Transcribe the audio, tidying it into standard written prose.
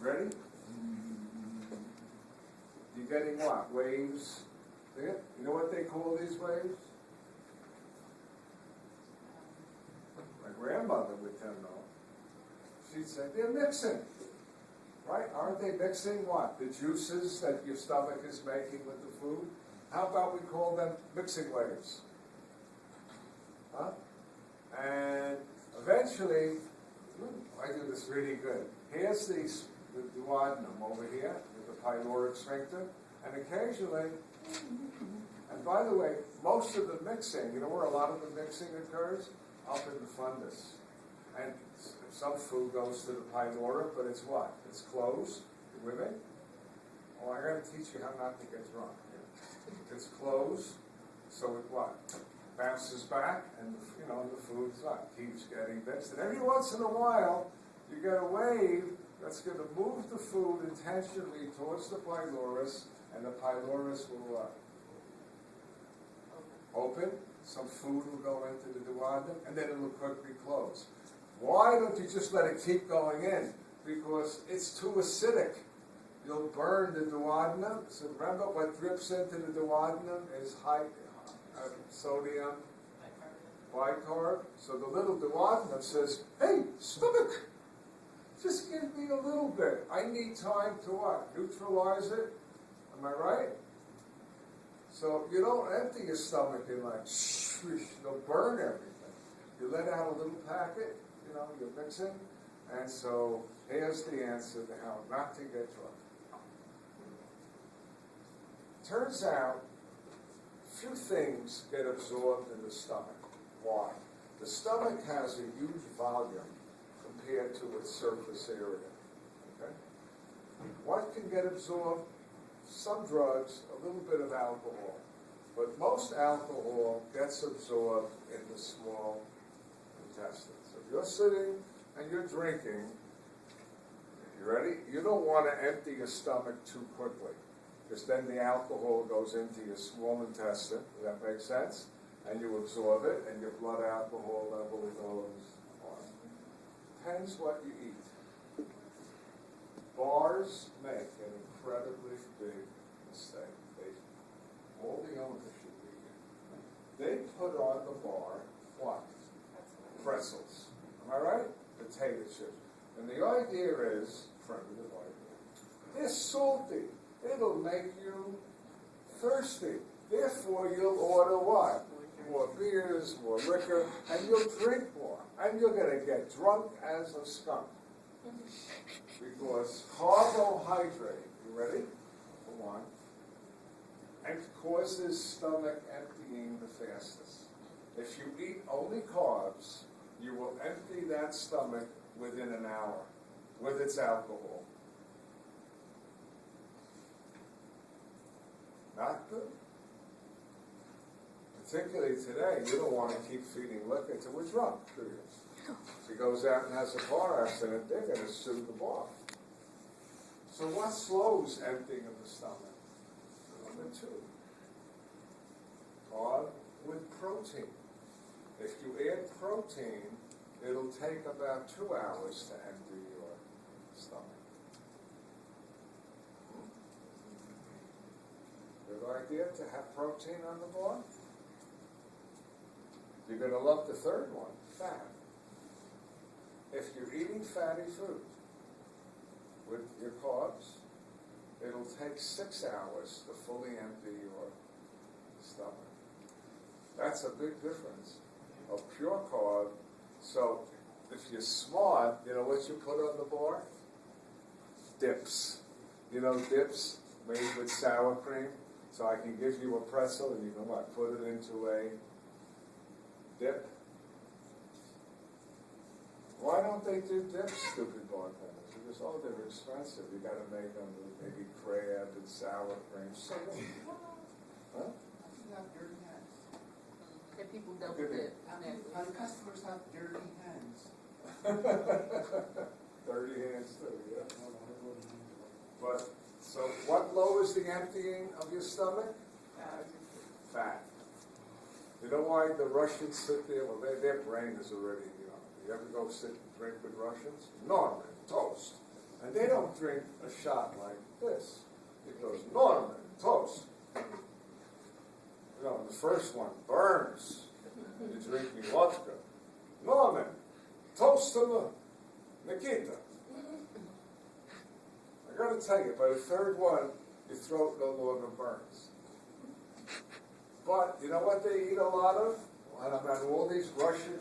Ready? You're getting what? Waves? Yeah? You know what they call these waves? My grandmother would tell know. She'd say, they're mixing. Right? Aren't they mixing what? The juices that your stomach is making with the food? How about we call them mixing waves? Huh? And eventually, I do this really good. Here's the duodenum over here with the pyloric sphincter, and occasionally, and by the way, most of the mixing, you know where a lot of the mixing occurs? Up in the fundus. And some food goes to the pyloric, but it's what? It's closed. You with me? Well, I got to teach you how not to get drunk. It's closed, so it what? Bounces back, and the food's what? Keeps getting mixed. And every once in a while, you get a wave that's going to move the food intentionally towards the pylorus, and the pylorus will what? Open. Some food will go into the duodenum, and then it will quickly close. Why don't you just let it keep going in? Because it's too acidic. You'll burn the duodenum. So remember, what drips into the duodenum is high sodium bicarb. So the little duodenum says, hey, stomach, just give me a little bit. I need time to what? Neutralize it. Am I right? So you don't empty your stomach in like, you'll burn everything. You let out a little packet, you're mixing. And so here's the answer to how not to get drunk. Turns out, few things get absorbed in the stomach. Why? The stomach has a huge volume compared to its surface area. Okay? What can get absorbed? Some drugs, a little bit of alcohol. But most alcohol gets absorbed in the small intestine. So if you're sitting and you're drinking, you ready? You don't want to empty your stomach too quickly, because then the alcohol goes into your small intestine. Does that make sense? And you absorb it, and your blood alcohol level goes on. Depends what you eat. Bars make an incredibly big mistake. All the owners should be here. They put on the bar what? Pretzels. Am I right? Potato chips. And the idea is, primitive idea, they're salty. It'll make you thirsty. Therefore, you'll order what? More beers, more liquor, and you'll drink more. And you're going to get drunk as a skunk. Because carbohydrate, you ready? For one, and causes stomach emptying the fastest. If you eat only carbs, you will empty that stomach within an hour with its alcohol. Not good. Particularly today, you don't want to keep feeding liquor till we're drunk, do you? If he goes out and has a car accident, they're going to sue the bar. So what slows emptying of the stomach? Number 2. Carb with protein. If you add protein, it'll take about 2 hours to empty your stomach. Good idea to have protein on the bar? You're going to love the third one, fat. If you're eating fatty food with your carbs, it'll take 6 hours to fully empty your stomach. That's a big difference of pure carb. So if you're smart, you know what you put on the bar? Dips. You know dips made with sour cream? So I can give you a pretzel and you can what? Put it into a dip. Why don't they do dips, stupid bartenders? Because, they're expensive. You got to make them with maybe crab and sour cream. So, huh? You have dirty hands. That people double dip. And customers have dirty hands. Dirty hands too, yeah. But, so what lowers the emptying of your stomach? Fat. You know why the Russians sit there? Well, their brain is already, you ever go sit and drink with Russians? Norman, toast. And And they don't drink a shot like this. It goes, Norman, toast. You know, the first one burns. You're drinking vodka. Norman, toast to Nikita. I gotta tell you, by the third one, your throat no longer burns. But you know what they eat a lot of? And I'm at all these Russian